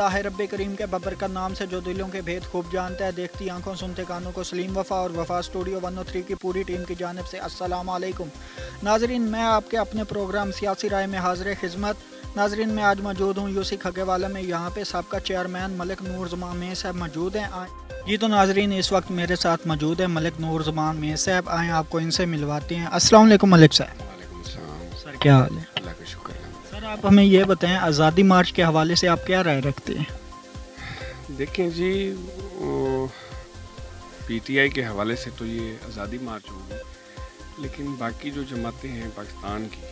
खुदा है रब्बे करीम के बबरकत नाम से जो दिलों के भेद खूब जानता है, देखती आंखों सुनते कानों को सलीम वफ़ा और वफ़ा स्टूडियो 103 की पूरी टीम की जानिब से अस्सलाम वालेकुम। नाजरीन, मैं आपके अपने प्रोग्राम सियासी राय में हाज़िर खिदमत। नाजरीन, मैं आज मौजूद हूँ यूसी खगेवाला में। यहाँ पे सबका चेयरमैन मलिक नूर ज़मान में साहब मौजूद हैं। जी तो नाजरीन, इस वक्त मेरे साथ मौजूद है मलिक नूर ज़मान में साहब। आएँ आपको इनसे मिलवाते हैं। अस्सलाम वालेकुम मलिक साहब। वालेकुम सलाम। सर क्या हाल है? अल्लाह का शुक्र है। सर आप हमें ये बताएं, आज़ादी मार्च के हवाले से आप क्या राय रखते हैं? देखें जी, पीटीआई के हवाले से तो ये आज़ादी मार्च होगी, लेकिन बाकी जो जमातें हैं पाकिस्तान की,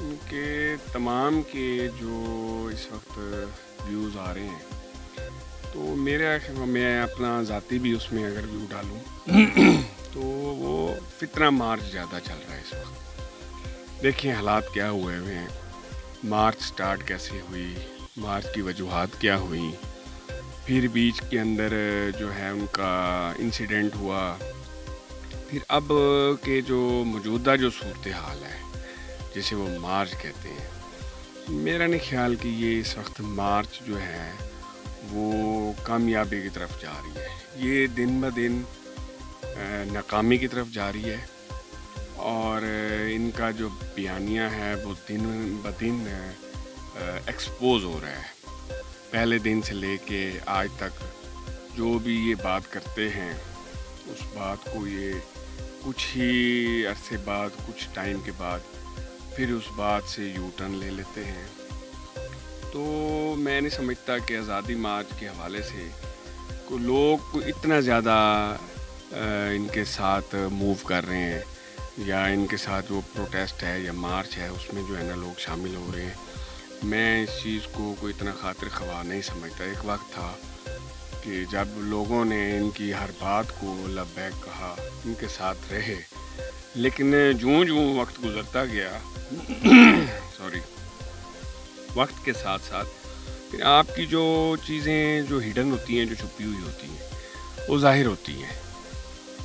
उनके तमाम के जो इस वक्त व्यूज़ आ रहे हैं, तो मैं अपना ज़ाती भी उसमें अगर व्यू डालूँ तो वो फितना मार्च ज़्यादा चल रहा है इस वक्त। देखिए हालात क्या हुए हुए हैं, मार्च स्टार्ट कैसे हुई, मार्च की वजूहात क्या हुई, फिर बीच के अंदर जो है उनका इंसिडेंट हुआ, फिर अब के जो मौजूदा जो सूरत हाल है जिसे वो मार्च कहते हैं, मेरा नहीं ख्याल कि ये इस वक्त मार्च जो है वो कामयाबी की तरफ जा रही है। ये दिन ब दिन नाकामी की तरफ जा रही है और इनका जो बयानिया है वो दिन ब दिन एक्सपोज हो रहा है। पहले दिन से लेके आज तक जो भी ये बात करते हैं, उस बात को ये कुछ ही अरसे बाद, कुछ टाइम के बाद फिर उस बात से यू टर्न ले लेते हैं। तो मैं नहीं समझता कि आज़ादी मार्च के हवाले से को लोग इतना ज़्यादा इनके साथ मूव कर रहे हैं, या इनके साथ जो प्रोटेस्ट है या मार्च है उसमें जो है ना लोग शामिल हो रहे हैं। मैं इस चीज़ को कोई इतना खातिर ख्वाह नहीं समझता। एक वक्त था कि जब लोगों ने इनकी हर बात को लब्बैक कहा, इनके साथ रहे, लेकिन जूं जूं वक्त गुजरता गया वक्त के साथ साथ फिर आपकी जो चीज़ें जो हिडन होती हैं, जो छुपी हुई होती हैं, वो ज़ाहिर होती हैं।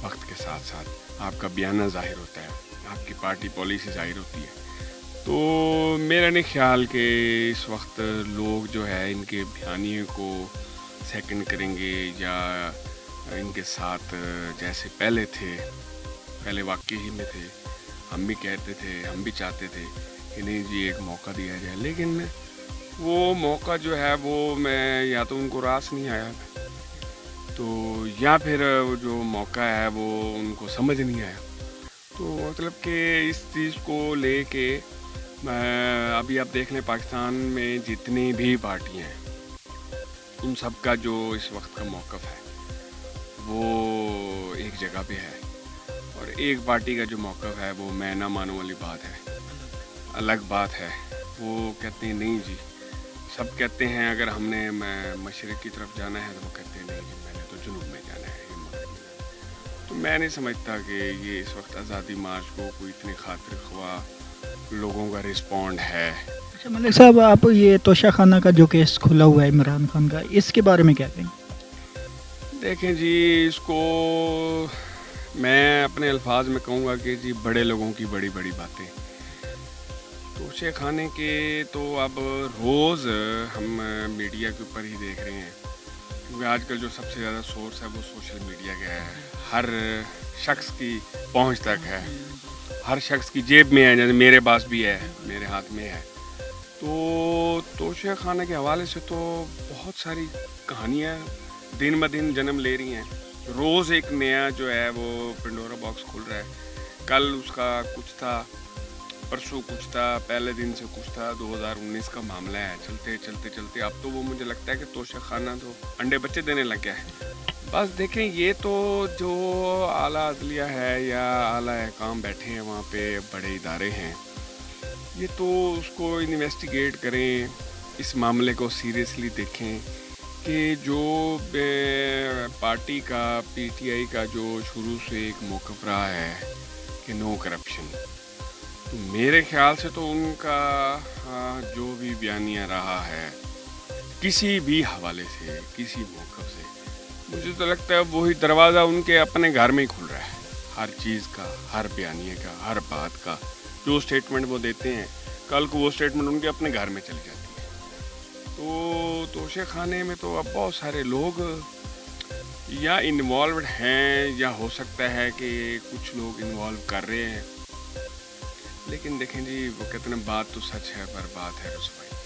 वक्त के साथ साथ आपका बयाना ज़ाहिर होता है, आपकी पार्टी पॉलिसी ज़ाहिर होती है। तो मेरा नहीं ख्याल कि इस वक्त लोग जो है इनके बयानिए को सेकंड करेंगे या इनके साथ जैसे पहले थे, पहले वाकई ही में थे, हम भी कहते थे, हम भी चाहते थे कि नहीं जी एक मौका दिया जाए, लेकिन वो मौका जो है वो मैं या तो उनको रास नहीं आया, तो या फिर जो मौका है वो उनको समझ नहीं आया। तो मतलब कि इस चीज़ को लेके अभी आप देख लें पाकिस्तान में जितनी भी पार्टियां हैं, उन सब का जो इस वक्त का मौक़िफ़ है वो एक जगह पे है, और एक पार्टी का जो मौक़िफ़ है वो मैं ना मानने वाली बात है, अलग बात है। वो कहते हैं नहीं जी, सब कहते हैं अगर हमने मशरिक़ की तरफ जाना है, तो वो कहते हैं नहीं जी मैंने तो जुनूब में जाना है, ये मगरब में जाना है। तो मैं नहीं समझता कि ये इस वक्त आज़ादी मार्च को कोई इतनी खातिर ख्वाह लोगों का रिस्पॉन्ड है। अच्छा मलिक साहब, आप ये तोशा खाना का जो केस खुला हुआ है इमरान खान का, इसके बारे में क्या कहें? देखें जी, इसको मैं अपने अल्फाज में कहूँगा कि जी बड़े लोगों की बड़ी बड़ी बातें। तोशे खाने के तो अब रोज़ हम मीडिया के ऊपर ही देख रहे हैं, क्योंकि आजकल जो सबसे ज़्यादा सोर्स है वो सोशल मीडिया का है, हर शख्स की पहुंच तक है, हर शख्स की जेब में है, जैसे मेरे पास भी है, मेरे हाथ में है। तो तोशे खाने के हवाले से तो बहुत सारी कहानियाँ दिन ब दिन जन्म ले रही हैं। रोज़ एक नया जो है वो पेंडोरा बॉक्स खुल रहा है। कल उसका कुछ था, परसों कुछ था, पहले दिन से कुछ था, 2019 का मामला है। चलते चलते चलते अब तो वो मुझे लगता है कि तोशा खाना तो अंडे बच्चे देने लग गया है। बस देखें, ये तो जो आला अदलिया है या आला अहकाम बैठे हैं वहाँ पे, बड़े इदारे हैं, ये तो उसको इन्वेस्टिगेट करें, इस मामले को सीरियसली देखें कि जो पार्टी का, पीटीआई का जो शुरू से एक मौक़िफ़ रहा है कि नो करप्शन, तो मेरे ख्याल से तो उनका जो भी बयानिया रहा है किसी भी हवाले से, किसी मौक़िफ़ से, मुझे तो लगता है वही दरवाज़ा उनके अपने घर में ही खुल रहा है। हर चीज़ का, हर बयानिए का, हर बात का जो स्टेटमेंट वो देते हैं, कल को वो स्टेटमेंट उनके अपने घर में चली जाती है। تو توشے خانے میں تو اب بہت سارے لوگ یا انوالوڈ ہیں یا ہو سکتا ہے کہ کچھ لوگ انوالو کر رہے ہیں، لیکن دیکھیں جی وہ کہتے ہیں بات تو سچ ہے پر بات ہے رسوائی۔